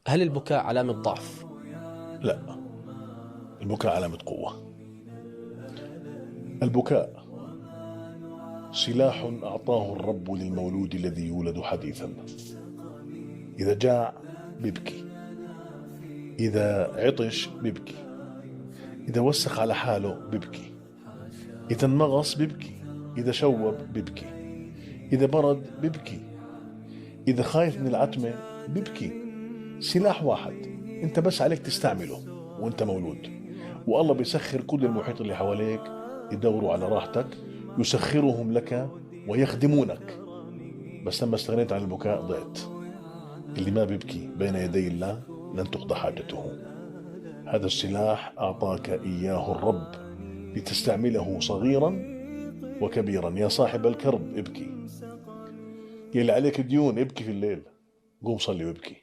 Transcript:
هل البكاء علامة ضعف؟ لا، البكاء علامة قوة. البكاء سلاح أعطاه الرب للمولود الذي يولد حديثا. إذا جاع بيبكي، إذا عطش بيبكي، إذا وسخ على حاله بيبكي، إذا انمغص بيبكي، إذا شوب بيبكي، إذا برد بيبكي، إذا خايف من العتمة بيبكي. سلاح واحد، أنت بس عليك تستعمله وأنت مولود. والله بيسخر كل المحيط اللي حواليك يدوروا على راحتك، يسخرهم لك ويخدمونك. بس لما استغنيت عن البكاء ضعت. اللي ما بيبكي بين يدي الله لن تقضى حاجته. هذا السلاح أعطاك إياه الرب لتستعمله صغيرا وكبيرا. يا صاحب الكرب ابكي، يلي عليك ديون ابكي في الليل، قوم صلي وابكي.